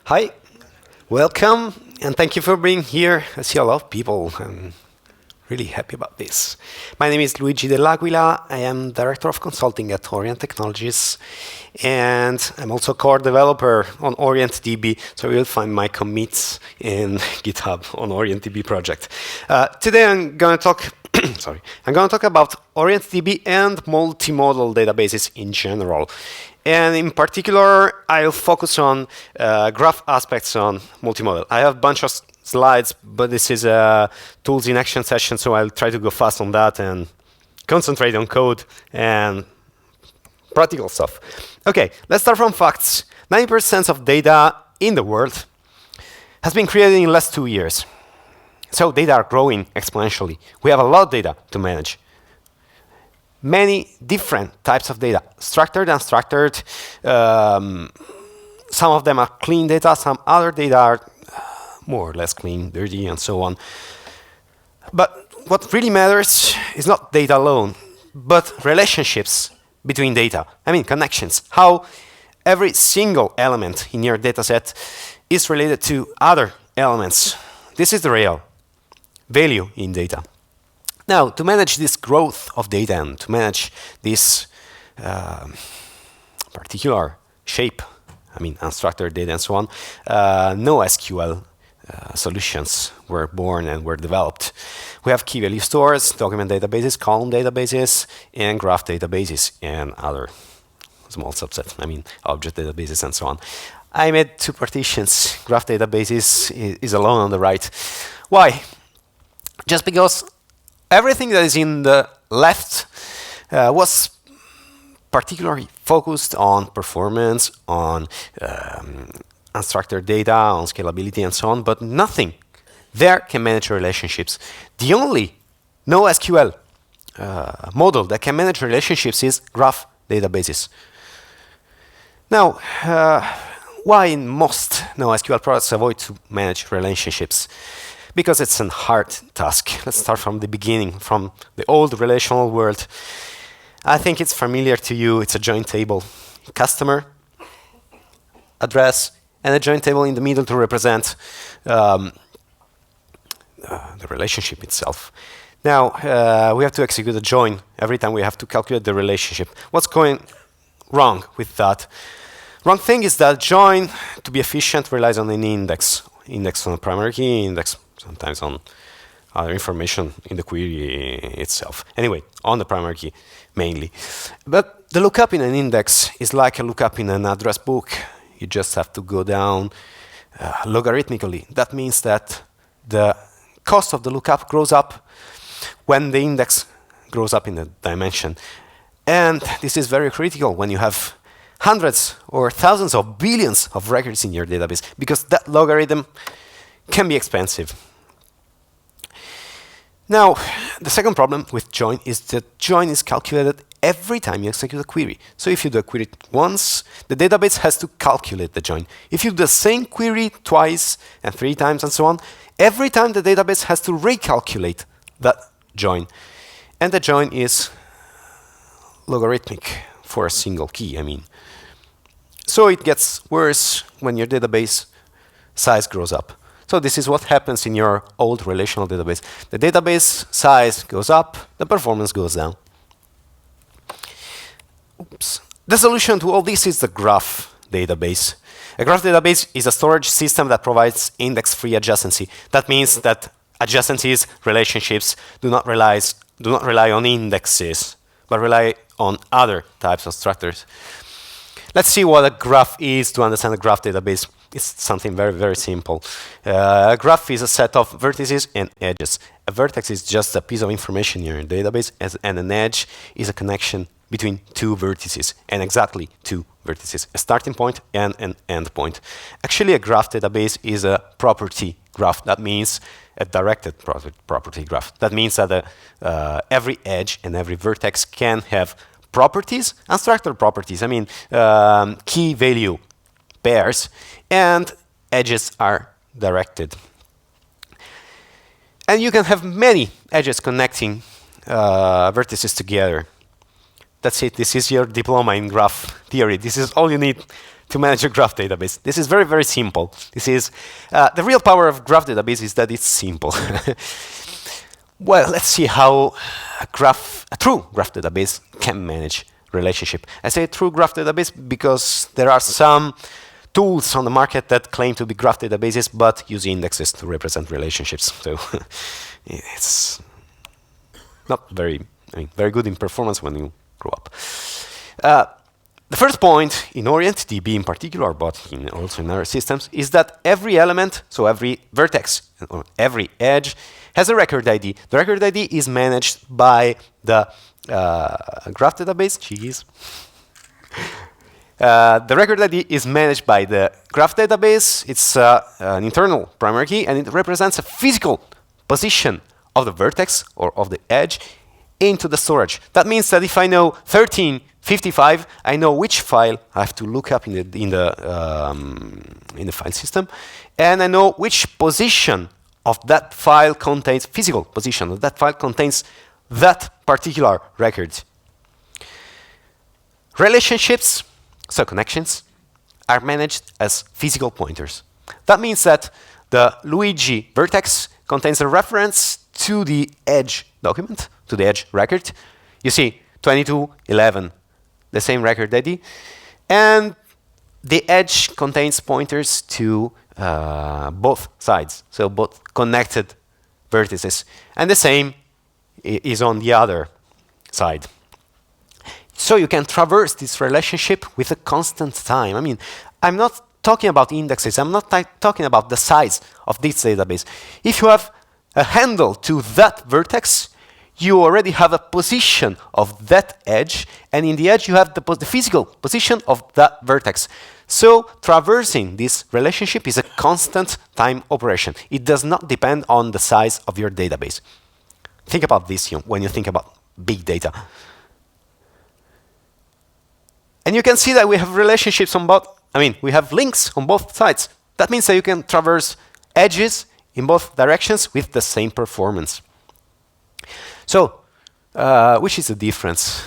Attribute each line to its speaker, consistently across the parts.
Speaker 1: Hi, welcome, and thank you for being here. I see a lot of people. I'm really happy about this. My name is Luigi Dell'Aquila. I am Director of Consulting at Orient Technologies, and I'm also core developer on OrientDB, so you'll find my commits in GitHub on OrientDB project. Today I'm going to talk I'm going to talk about OrientDB and multimodal databases in general. And in particular, I'll focus on graph aspects on multimodal. I have a bunch of slides, but this is a tools in action session, so I'll try to go fast on that and concentrate on code and practical stuff. Okay, let's start from facts. 90% of data in the world has been created in the last 2 years. So data are growing exponentially. We have a lot of data to manage. Many different types of data, structured, unstructured. Some of them are clean data, some other data are more or less clean, dirty, and so on. But what really matters is not data alone, but relationships between data. I mean, connections. How every single element in your data set is related to other elements. This is the real value in data. Now, to manage this growth of data and to manage this particular shape, I mean, unstructured data and so on, NoSQL solutions were born and were developed. We have key value stores, document databases, column databases, and graph databases, and other small subsets, I mean, object databases and so on. I made two partitions. Graph databases is alone on the right. Why? Just because everything that is in the left was particularly focused on performance, on unstructured data, on scalability, and so on, but nothing there can manage relationships. The only NoSQL model that can manage relationships is graph databases. Now, why most NoSQL products avoid to manage relationships? Because it's a hard task. Let's start from the beginning, from the old relational world. I think it's familiar to you. It's a join table. Customer, address, and a join table in the middle to represent the relationship itself. Now, we have to execute a join every time we have to calculate the relationship. What's going wrong with that? Wrong thing is that join, to be efficient, relies on an index. Index on a primary key, index sometimes on other information in the query itself. Anyway, on the primary key mainly. But the lookup in an index is like a lookup in an address book. You just have to go down logarithmically. That means that the cost of the lookup grows up when the index grows up in the dimension. And this is very critical when you have hundreds or thousands of billions of records in your database, because that logarithm can be expensive. Now, the second problem with join is that join is calculated every time you execute a query. So if you do a query once, the database has to calculate the join. If you do the same query twice and 3 times and so on, every time the database has to recalculate that join. And the join is logarithmic for a single key, I mean. So it gets worse when your database size grows up. So this is what happens in your old relational database. The database size goes up, the performance goes down. Oops. The solution to all this is the graph database. A graph database is a storage system that provides index-free adjacency. That means that adjacencies, relationships, do not rely on indexes, but rely on other types of structures. Let's see what a graph is to understand a graph database. It's something very, very simple. A graph is a set of vertices and edges. A vertex is just a piece of information in your database, and an edge is a connection between 2 vertices, and exactly 2 vertices, a starting point and an end point. Actually, a graph database is a property graph. That means a directed property graph. That means that every edge and every vertex can have properties, unstructured properties, I mean key value pairs, and edges are directed. And you can have many edges connecting vertices together. That's it. This is your diploma in graph theory. This is all you need to manage a graph database. This is very, very simple. This is the real power of graph database is that it's simple. Well, let's see how a true graph database can manage relationship. I say true graph database because there are some tools on the market that claim to be graph databases but use indexes to represent relationships. So it's not very good in performance when you grow up. The first point in OrientDB in particular, but also in other systems, is that every element, so every vertex, or every edge, has a record ID. The record ID is managed by the graph database. Jeez. The record ID is managed by the graph database. It's an internal primary key, and it represents a physical position of the vertex or of the edge into the storage. That means that if I know 1355, I know which file I have to look up in the file system, and I know which position of that file contains physical position of that file contains that particular record. Relationships, so connections, are managed as physical pointers. That means that the Luigi vertex contains a reference to the edge document, to the edge record. You see 2211, the same record ID, and the edge contains pointers to both sides, so both connected vertices, and the same is on the other side. So you can traverse this relationship with a constant time. I mean, I'm not talking about indexes. I'm not talking about the size of this database. If you have a handle to that vertex, you already have a position of that edge, and in the edge you have the physical position of that vertex. So traversing this relationship is a constant time operation. It does not depend on the size of your database. Think about this when you think about big data. And you can see that we have relationships on both, we have links on both sides. That means that you can traverse edges in both directions with the same performance. So, which is the difference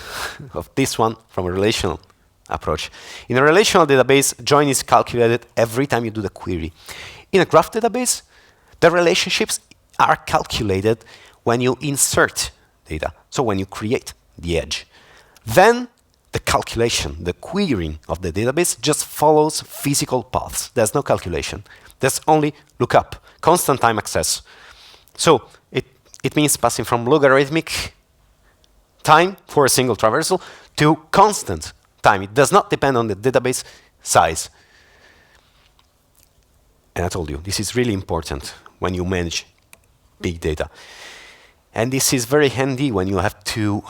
Speaker 1: of this one from a relational approach? In a relational database, join is calculated every time you do the query. In a graph database, the relationships are calculated when you insert data, so when you create the edge. Then the calculation, the querying of the database just follows physical paths. There's no calculation. There's only lookup, constant time access. So it means passing from logarithmic time for a single traversal to constant time. It does not depend on the database size. And I told you, this is really important when you manage big data. And this is very handy when you have to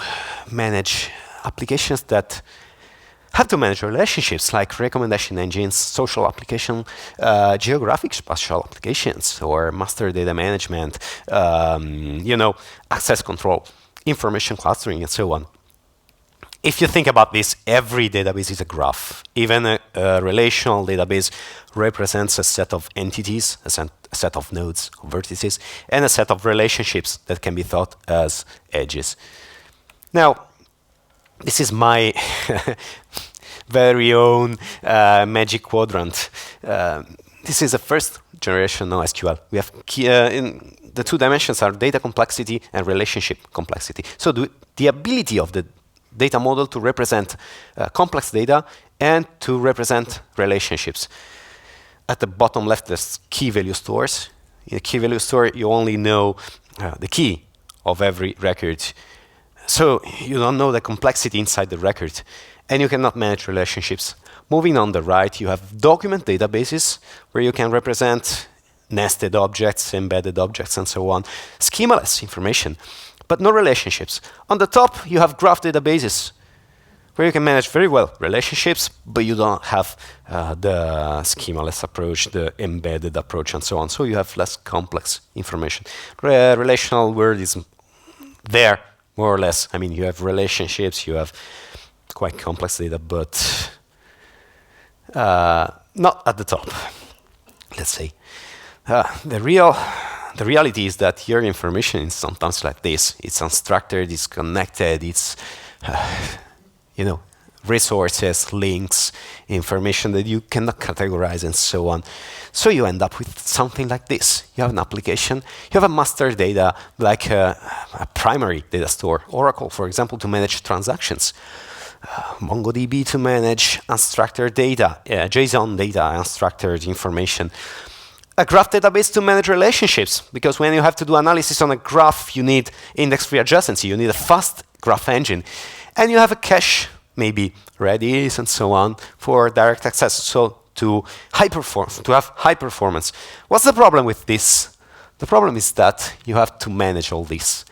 Speaker 1: manage applications that have to manage relationships like recommendation engines, social application, geographic spatial applications, or master data management, access control, information clustering, and so on. If you think about this, every database is a graph. Even a relational database represents a set of entities, a set of nodes, vertices, and a set of relationships that can be thought as edges. Now, this is my very own magic quadrant. This is the first generation NoSQL. We have in the two dimensions are data complexity and relationship complexity. So the ability of the data model to represent complex data and to represent relationships. At the bottom left, there's key value stores. In a key value store, you only know the key of every record. So you don't know the complexity inside the record, and you cannot manage relationships. Moving on the right, you have document databases, where you can represent nested objects, embedded objects, and so on. Schemaless information, but no relationships. On the top, you have graph databases, where you can manage very well relationships, but you don't have the schemaless approach, the embedded approach, and so on. So you have less complex information. Relational world is there, more or less. I mean, you have relationships, you have quite complex data, but not at the top, let's say. The reality is that your information is sometimes like this. It's unstructured, it's connected, it's resources, links, information that you cannot categorize, and so on. So you end up with something like this. You have an application, you have a master data, like a primary data store, Oracle, for example, to manage transactions, MongoDB to manage unstructured data, JSON data, unstructured information, a graph database to manage relationships, because when you have to do analysis on a graph, you need index-free adjacency, you need a fast graph engine, and you have a cache, maybe Redis and so on, for direct access, so to have high performance. What's the problem with this? The problem is that you have to manage all this.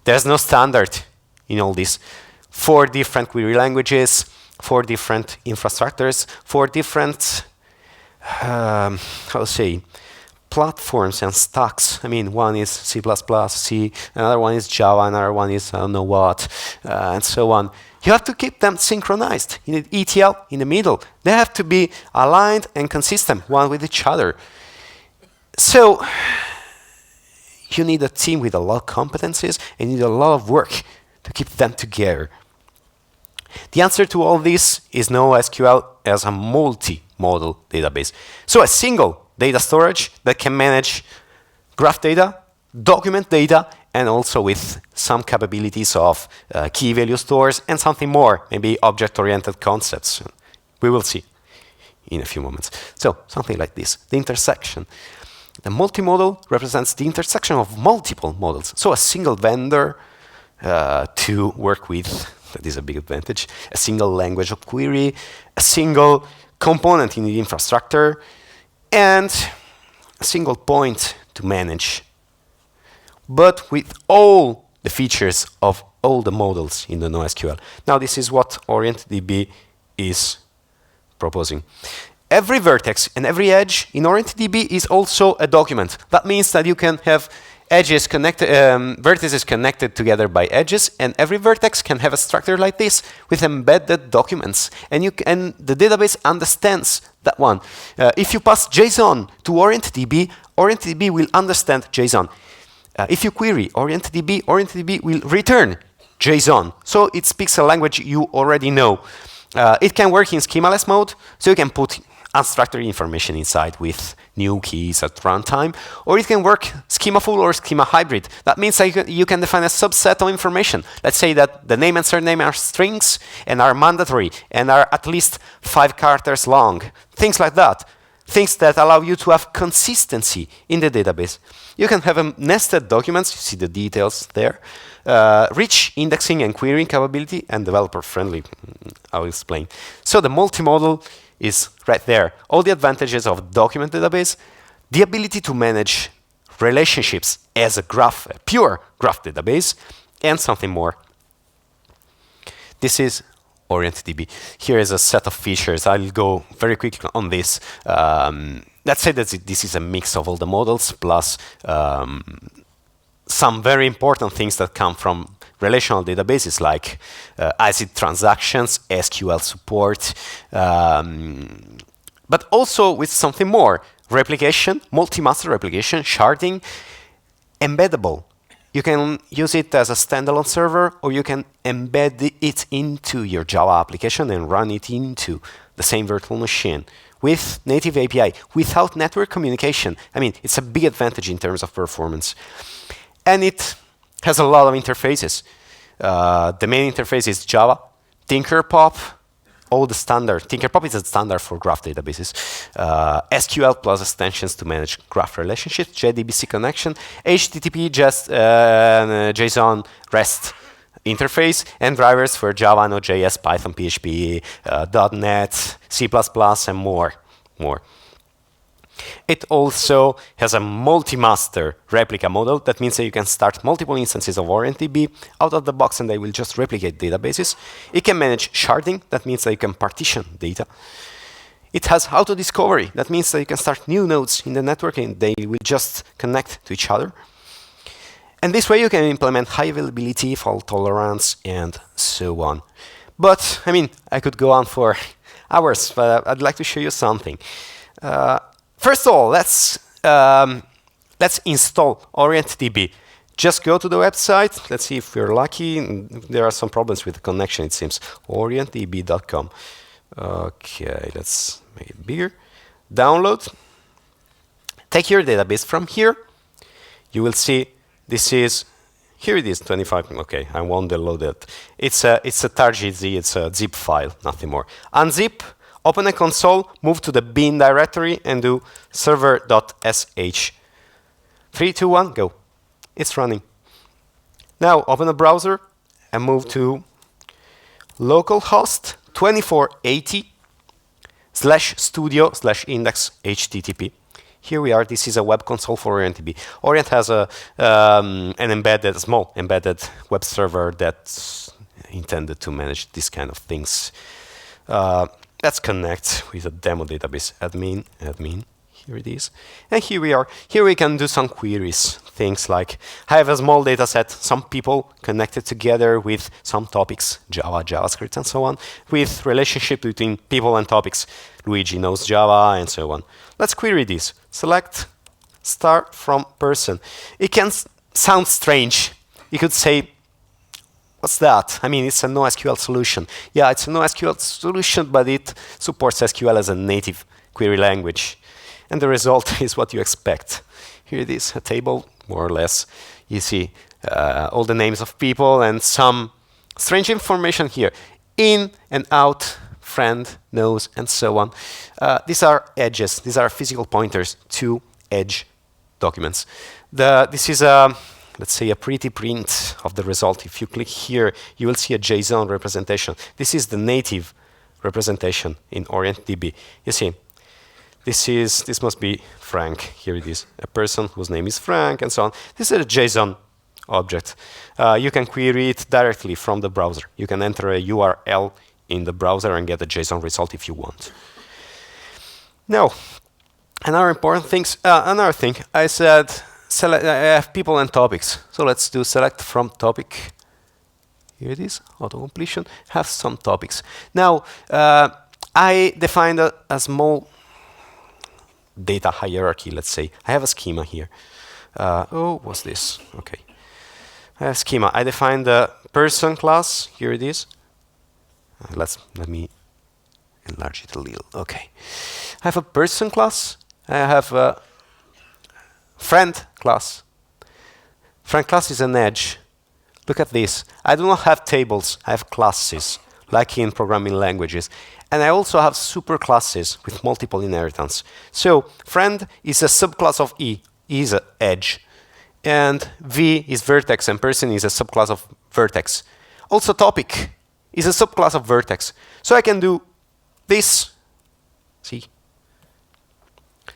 Speaker 1: There's no standard in all this. 4 different query languages, 4 different infrastructures, 4 different, how to say, platforms and stacks. I mean, one is C++, C, another one is Java, another one is I don't know what, and so on. You have to keep them synchronized. You need ETL in the middle. They have to be aligned and consistent one with each other. So you need a team with a lot of competencies and you need a lot of work to keep them together. The answer to all this is NoSQL as a multimodal database. So a single data storage that can manage graph data, document data, and also with some capabilities of key value stores and something more, maybe object-oriented concepts. We will see in a few moments. So something like this, the intersection. The multimodal represents the intersection of multiple models. So a single vendor to work with, that is a big advantage, a single language of query, a single component in the infrastructure, and a single point to manage, but with all the features of all the models in the NoSQL. Now this is what OrientDB is proposing. Every vertex and every edge in OrientDB is also a document. That means that you can have edges connected, vertices connected together by edges, and every vertex can have a structure like this with embedded documents. And the database understands that one. If you pass JSON to OrientDB, OrientDB will understand JSON. If you query OrientDB, OrientDB will return JSON. So it speaks a language you already know. It can work in schemaless mode, so you can put unstructured information inside with new keys at runtime, or it can work schema full or schema hybrid. That means that you can define a subset of information. Let's say that the name and surname are strings and are mandatory and are at least 5 characters long. Things like that. Things that allow you to have consistency in the database. You can have nested documents, you see the details there, rich indexing and querying capability, and developer-friendly. I'll explain. So the multimodal is right there. All the advantages of document database, the ability to manage relationships as a graph, a pure graph database, and something more. This is OrientDB. Here is a set of features. I'll go very quickly on this. Let's say that this is a mix of all the models plus some very important things that come from relational databases like ACID transactions, SQL support, but also with something more, replication, multi-master replication, sharding, embeddable. You can use it as a standalone server, or you can embed it into your Java application and run it into the same virtual machine with native API, without network communication. I mean, it's a big advantage in terms of performance. And it has a lot of interfaces. The main interface is Java, Tinkerpop, all the standard. Tinkerpop is a standard for graph databases. SQL plus extensions to manage graph relationships, JDBC connection, HTTP, JSON, REST interface, and drivers for Java, Node.js, Python, PHP, .NET, C++, and more. It also has a multi-master replica model. That means that you can start multiple instances of OrientDB out of the box and they will just replicate databases. It can manage sharding. That means that you can partition data. It has auto-discovery. That means that you can start new nodes in the network and they will just connect to each other. And this way you can implement high availability, fault tolerance, and so on. But, I mean, I could go on for hours, but I'd like to show you something. First of all, let's install OrientDB. Just go to the website. Let's see if we're lucky. There are some problems with the connection, it seems. OrientDB.com. Okay, let's make it bigger. Download. Take your database from here. You will see this is, here it is, 25. Okay, I won't download it. It's a tar.gz, it's a zip file, nothing more. Unzip, open a console, move to the bin directory, and do server.sh. 3, 2, 1, go. It's running. Now open a browser and move to localhost 2480/studio/index HTTP. Here we are. This is a web console for OrientDB. Orient has a small embedded web server that's intended to manage this kind of things. Let's connect with a demo database. Admin. Here it is. And here we are. Here we can do some queries. Things like, I have a small data set, some people connected together with some topics, Java, JavaScript, and so on, with relationship between people and topics. Luigi knows Java, and so on. Let's query this. Select start from person. It can sound strange. You could say, what's that? I mean, it's a NoSQL solution. Yeah, it's a NoSQL solution, but it supports SQL as a native query language. And the result is what you expect. Here it is, a table, more or less. You see all the names of people and some strange information here. In and out, friend, knows, and so on. These are edges. These are physical pointers to edge documents. This is let's say a pretty print of the result. If you click here, you will see a JSON representation. This is the native representation in OrientDB. You see, this must be Frank. Here it is, a person whose name is Frank, and so on. This is a JSON object. You can query it directly from the browser. You can enter a URL in the browser and get a JSON result if you want. Now, another thing, I said, I have people and topics. So let's do select from topic. Here it is, auto-completion, have some topics. Now, I defined a small data hierarchy, let's say. I have a schema here. What's this? Okay. I have schema. I defined the person class. Here it is. Let me enlarge it a little. Okay. I have a person class. I have a friend class. Friend class is an edge. Look at this. I do not have tables. I have classes, like in programming languages. And I also have superclasses with multiple inheritance. So friend is a subclass of E. E is an edge. And V is vertex, and person is a subclass of vertex. Also topic is a subclass of vertex. So I can do this. See?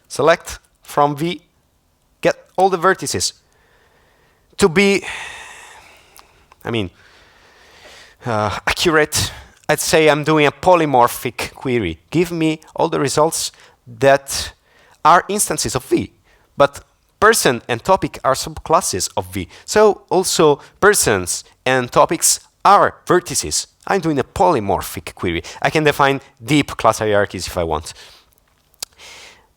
Speaker 1: Select from V, get all the vertices. To be, accurate, I'd say I'm doing a polymorphic query. Give me all the results that are instances of V. But person and topic are subclasses of V. So also persons and topics are vertices. I'm doing a polymorphic query. I can define deep class hierarchies if I want.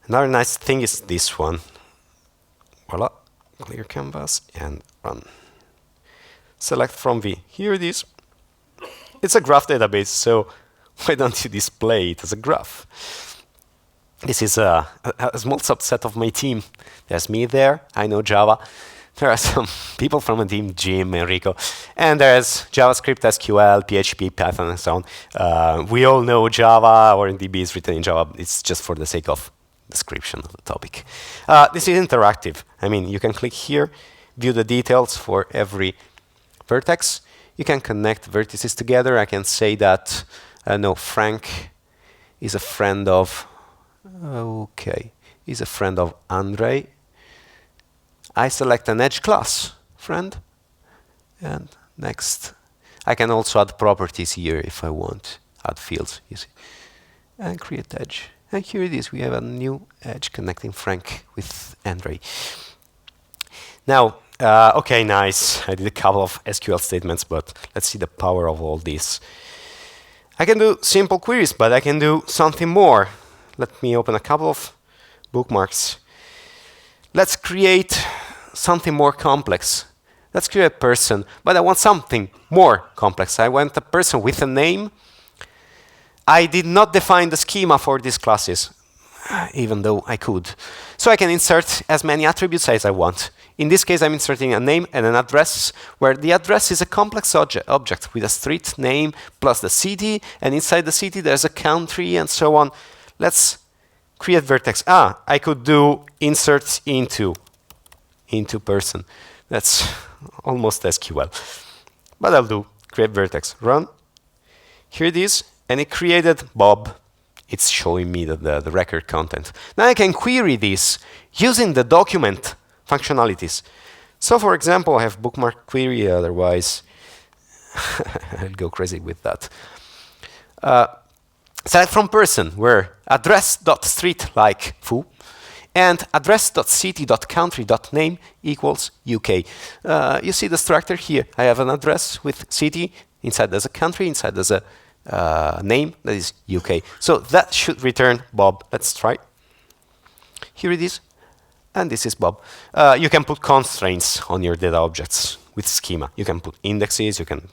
Speaker 1: Another nice thing is this one. Voila, clear canvas and run. Select from V. Here it is. It's a graph database, so why don't you display it as a graph? This is a small subset of my team. There's me there. I know Java. There are some people from the team, Jim, Enrico. And there's JavaScript, SQL, PHP, Python, and so on. We all know Java, or OrientDB is written in Java. It's just for the sake of description of the topic. This is interactive. You can click here, view the details for every vertex. You can connect vertices together. I can say that, Frank is a friend of, is a friend of Andre. I select an edge class, friend, and next. I can also add properties here if I want, add fields, you see, and create edge. And here it is, we have a new edge connecting Frank with Andre. Now, okay, nice. I did a couple of SQL statements, but let's see the power of all this. I can do simple queries, but I can do something more. Let me open a couple of bookmarks. Let's create something more complex. Let's create a person, but I want something more complex. I want a person with a name. I did not define the schema for these classes, even though I could. So I can insert as many attributes as I want. In this case, I'm inserting a name and an address, where the address is a complex object with a street name plus the city, and inside the city there's a country and so on. Let's create vertex. I could do insert into person. That's almost SQL. But I'll do create vertex, run. Here it is, and it created Bob. It's showing me the record content. Now I can query this using the document functionalities. So for example, I have bookmark query, otherwise I'll go crazy with that. Select from person, where address.street like foo, and address.city.country.name equals UK. You see the structure here. I have an address with city, inside there's a country, inside there's a name that is UK. So that should return Bob. Let's try. Here it is. And this is Bob. You can put constraints on your data objects with schema. You can put indexes, you can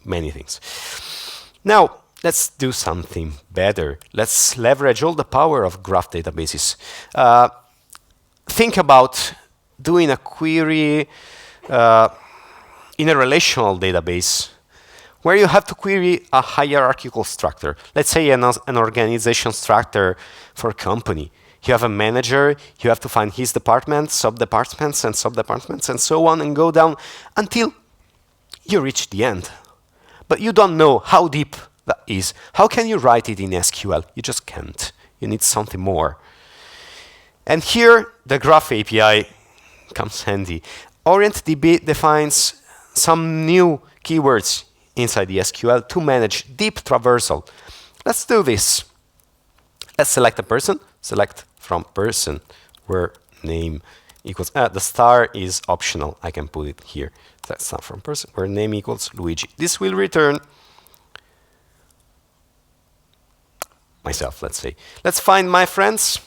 Speaker 1: many things. Now, let's do something better. Let's leverage all the power of graph databases. Think about doing a query in a relational database where you have to query a hierarchical structure. Let's say an organization structure for a company. You have a manager, you have to find his department, sub-departments, and sub-departments, and so on, and go down until you reach the end. But you don't know how deep that is. How can you write it in SQL? You just can't. You need something more. And here, the Graph API comes handy. OrientDB defines some new keywords inside the SQL to manage deep traversal. Let's do this. Let's select a person. Select from person, where name equals, the star is optional. I can put it here. That's not from person, where name equals Luigi. This will return myself, let's say. Let's find my friends.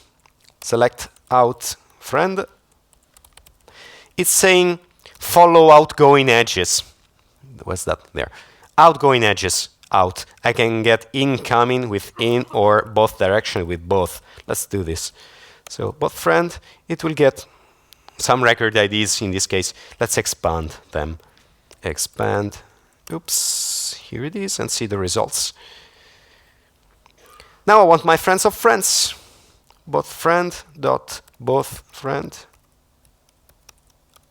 Speaker 1: Select out friend. It's saying follow outgoing edges. What's that? There. Outgoing edges, out. I can get incoming with in or both direction with both. Let's do this. So both friend, it will get some record IDs in this case. Let's expand them. Expand. Oops, here it is, and see the results. Now I want my friends of friends. Both friend dot both friend.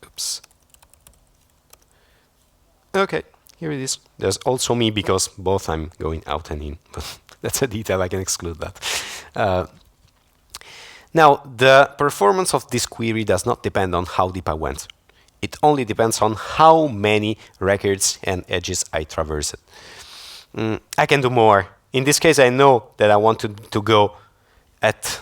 Speaker 1: Oops. Okay, here it is. There's also me because both I'm going out and in. But that's a detail, I can exclude that. Now, the performance of this query does not depend on how deep I went. It only depends on how many records and edges I traversed. I can do more. In this case, I know that I want to go at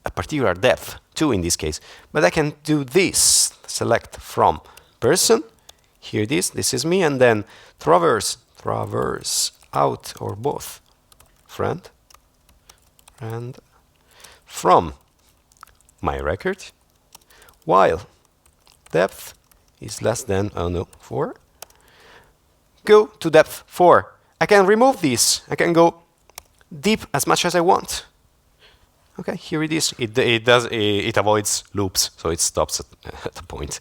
Speaker 1: a particular depth, too, in this case. But I can do this. Select from person. Here it is. This is me. And then traverse out or both. Friend. And from my record, while depth is less than 4. Go to depth 4. I can remove this. I can go deep as much as I want. Okay, here it is. It avoids loops, so it stops at a point.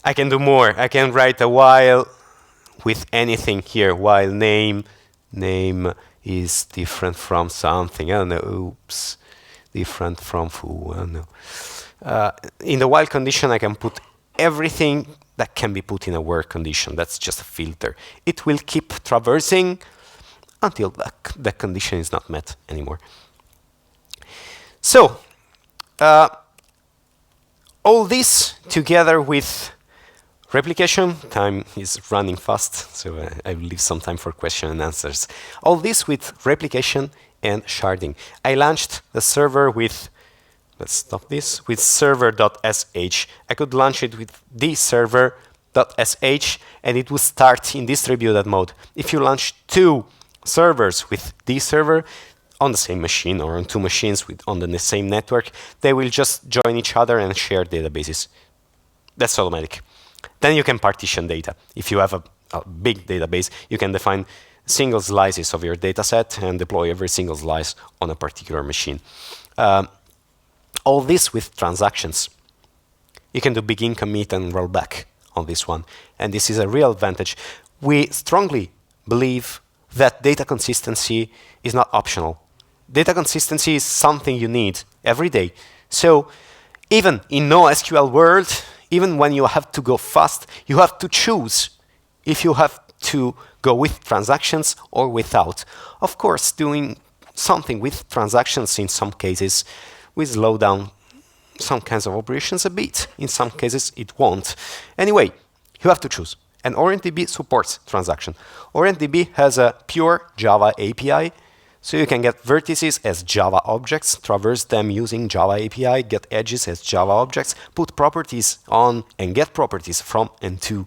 Speaker 1: I can do more. I can write a while with anything here. While name is different from something. I don't know. Oops. Different from foo. I don't know. In the while condition, I can put everything that can be put in a where condition. That's just a filter. It will keep traversing until the condition is not met anymore. So, all this together with replication, time is running fast, so I will leave some time for question and answers. All this with replication and sharding. I launched the server with, let's stop this, with server.sh. I could launch it with dserver.sh and it would start in distributed mode. If you launch two servers with dserver on the same machine or on two machines on the same network, they will just join each other and share databases. That's automatic. Then you can partition data. If you have a big database, you can define single slices of your data set and deploy every single slice on a particular machine. All this with transactions. You can do begin, commit, and rollback on this one. And this is a real advantage. We strongly believe that data consistency is not optional. Data consistency is something you need every day. So even in NoSQL world, even when you have to go fast, you have to choose if you have to go with transactions or without. Of course, doing something with transactions in some cases will slow down some kinds of operations a bit. In some cases, it won't. Anyway, you have to choose. And OrientDB supports transaction. OrientDB has a pure Java API, so you can get vertices as Java objects, traverse them using Java API, get edges as Java objects, put properties on and get properties from and to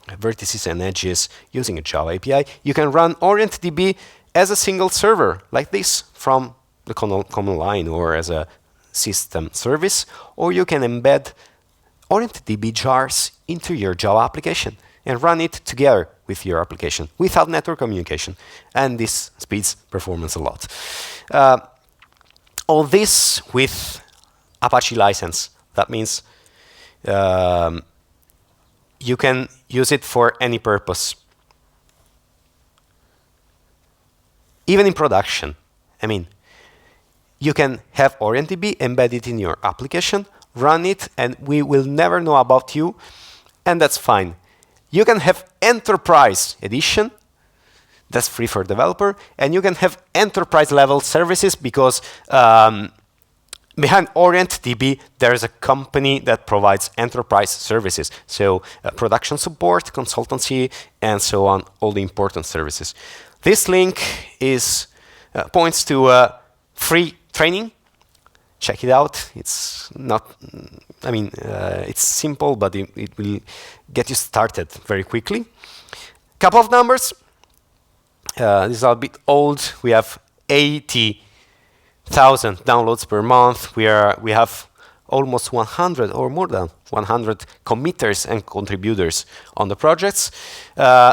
Speaker 1: vertices and edges using a Java API. You can run OrientDB as a single server, like this, from the command line or as a system service, or you can embed OrientDB jars into your Java application and run it together with your application without network communication. And this speeds performance a lot. All this with Apache license. That means you can use it for any purpose. Even in production. I mean, you can have OrientDB embedded in your application, run it, and we will never know about you, and that's fine. You can have Enterprise Edition, that's free for developer, and you can have enterprise-level services because behind OrientDB, there is a company that provides enterprise services. So production support, consultancy, and so on, all the important services. This link is points to free training. Check it out. It's not, I mean, it's simple, but it will get you started very quickly. Couple of numbers. These are a bit old. We have 80,000 downloads per month. We have almost 100 or more than 100 committers and contributors on the projects.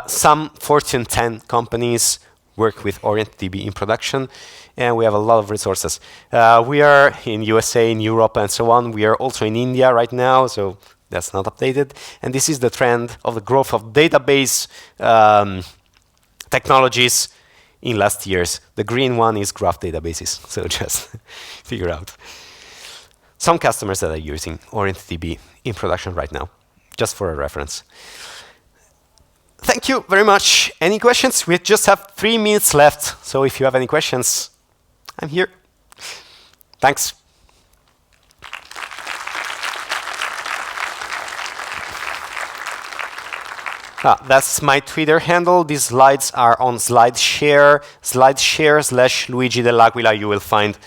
Speaker 1: Some Fortune 10 companies work with OrientDB in production, and we have a lot of resources. We are in USA, in Europe, and so on. We are also in India right now, so that's not updated. And this is the trend of the growth of database technologies in last years. The green one is graph databases, so just figure out. Some customers that are using OrientDB in production right now, just for a reference. Thank you very much. Any questions? We just have 3 minutes left, so if you have any questions, I'm here. Thanks. That's my Twitter handle. These slides are on SlideShare, SlideShare/Luigi Dell'Aquila. You will find